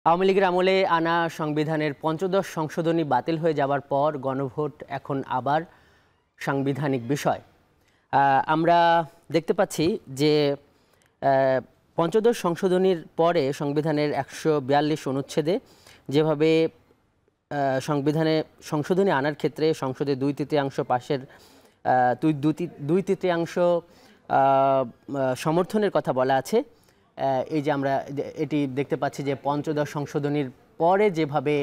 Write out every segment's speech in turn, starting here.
আওয়ামী লীগের আমলে আনা সংবিধানের পঞ্চদশ সংশোধনী বাতিল হয়ে যাওয়ার পর গণভোট এখন আবার সাংবিধানিক বিষয়। আমরা দেখতে পাচ্ছি যে পঞ্চদশ সংশোধনীর পরে সংবিধানের ১৪২ অনুচ্ছেদে যেভাবে সংবিধানে সংশোধনী আনার ক্ষেত্রে সংসদে ২/৩ পাশের ২/৩ সমর্থনের কথা বলা আছে। এই যে আমরা এটি দেখতে পাচ্ছি যে পঞ্চদশ সংশোধনীর পরে যেভাবে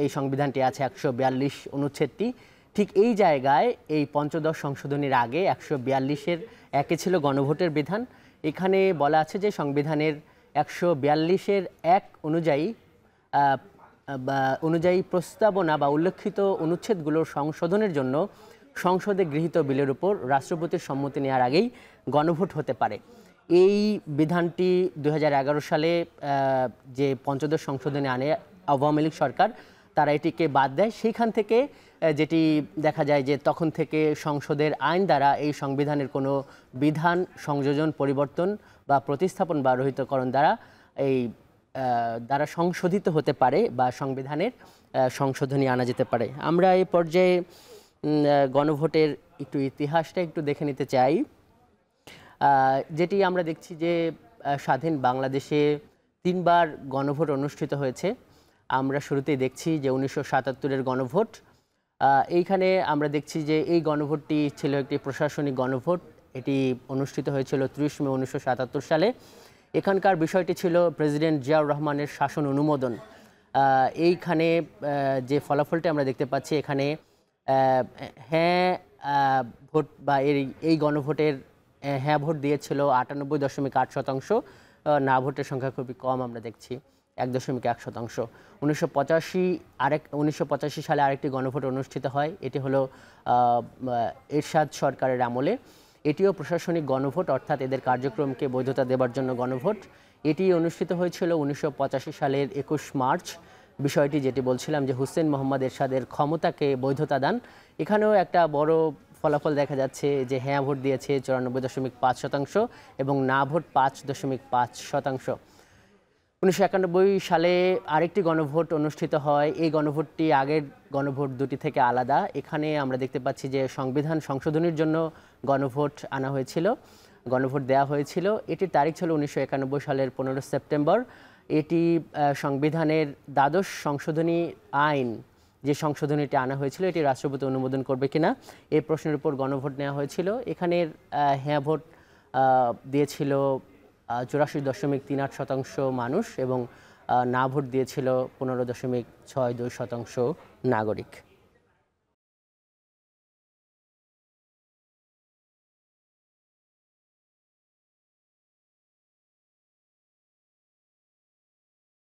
এই সংবিধানটি আছে ১৪২ অনুচ্ছেদটি, ঠিক এই জায়গায় এই পঞ্চদশ সংশোধনীর আগে ১৪২-এর একে ছিল গণভোটের বিধান। এখানে বলা আছে যে সংবিধানের ১৪২-এর ১ অনুযায়ী প্রস্তাবনা বা উল্লেখিত অনুচ্ছেদগুলোর সংশোধনের জন্য সংসদে গৃহীত বিলের উপর রাষ্ট্রপতির সম্মতি নেওয়ার আগেই গণভোট হতে পারে। এই বিধানটি ২০১১ সালে যে পঞ্চদশ সংশোধনী আনে আওয়ামী লীগ সরকার, তারা এটিকে বাদ দেয়। সেইখান থেকে যেটি দেখা যায় যে তখন থেকে সংসদের আইন দ্বারা এই সংবিধানের কোনো বিধান সংযোজন, পরিবর্তন বা প্রতিস্থাপন বা রহিতকরণ দ্বারা সংশোধিত হতে পারে বা সংবিধানের সংশোধনী আনা যেতে পারে। আমরা এই পর্যায়ে গণভোটের একটু ইতিহাসটা একটু দেখে নিতে চাই। যেটি আমরা দেখছি যে স্বাধীন বাংলাদেশে ৩বার গণভোট অনুষ্ঠিত হয়েছে। আমরা শুরুতেই দেখছি যে ১৯৭৭-এর গণভোট। এইখানে আমরা দেখছি যে এই গণভোটটি ছিল একটি প্রশাসনিক গণভোট। এটি অনুষ্ঠিত হয়েছিল ৩০ মে ১৯৭৭ সালে। এখানকার বিষয়টি ছিল প্রেসিডেন্ট জিয়াউর রহমানের শাসন অনুমোদন। এইখানে যে ফলাফলটি আমরা দেখতে পাচ্ছি, এখানে হ্যাঁ ভোট বা এই গণভোটের হ্যাঁ ভোট দিয়েছিল ৯৮.৮%, না ভোটের সংখ্যা খুবই কম আমরা দেখছি ১.১%। ১৯৮৫ সালে আরেকটি গণভোট অনুষ্ঠিত হয়। এটি হলো এরশাদ সরকারের আমলে। এটিও প্রশাসনিক গণভোট, অর্থাৎ এদের কার্যক্রমকে বৈধতা দেবার জন্য গণভোট। এটি অনুষ্ঠিত হয়েছিল ১৯৮৫ সালের ২১ মার্চ। বিষয়টি যেটি বলছিলাম যে হুসেইন মোহাম্মদ এরশাদের ক্ষমতাকে বৈধতা দান। এখানেও একটা বড় ফলাফল দেখা যাচ্ছে যে হ্যাঁ ভোট দিয়েছে ৯৪.৫% এবং না ভোট ৫.৫%। ১৯৯১ সালে আরেকটি গণভোট অনুষ্ঠিত হয়। এই গণভোটটি আগের গণভোট দুটি থেকে আলাদা। এখানে আমরা দেখতে পাচ্ছি যে সংবিধান সংশোধনীর জন্য গণভোট আনা হয়েছিল, গণভোট দেওয়া হয়েছিল। এটির তারিখ ছিল ১৯৯১ সালের ১৫ সেপ্টেম্বর। এটি সংবিধানের দ্বাদশ সংশোধনী আইন, যে সংশোধনীটি আনা হয়েছিল, এটি রাষ্ট্রপতি অনুমোদন করবে কিনা এই প্রশ্নের উপর গণভোট নেওয়া হয়েছিল। এখানের হ্যাঁ ভোট দিয়েছিল ৮৪.৩৮% মানুষ এবং না ভোট দিয়েছিল ১৫.৬২% নাগরিক।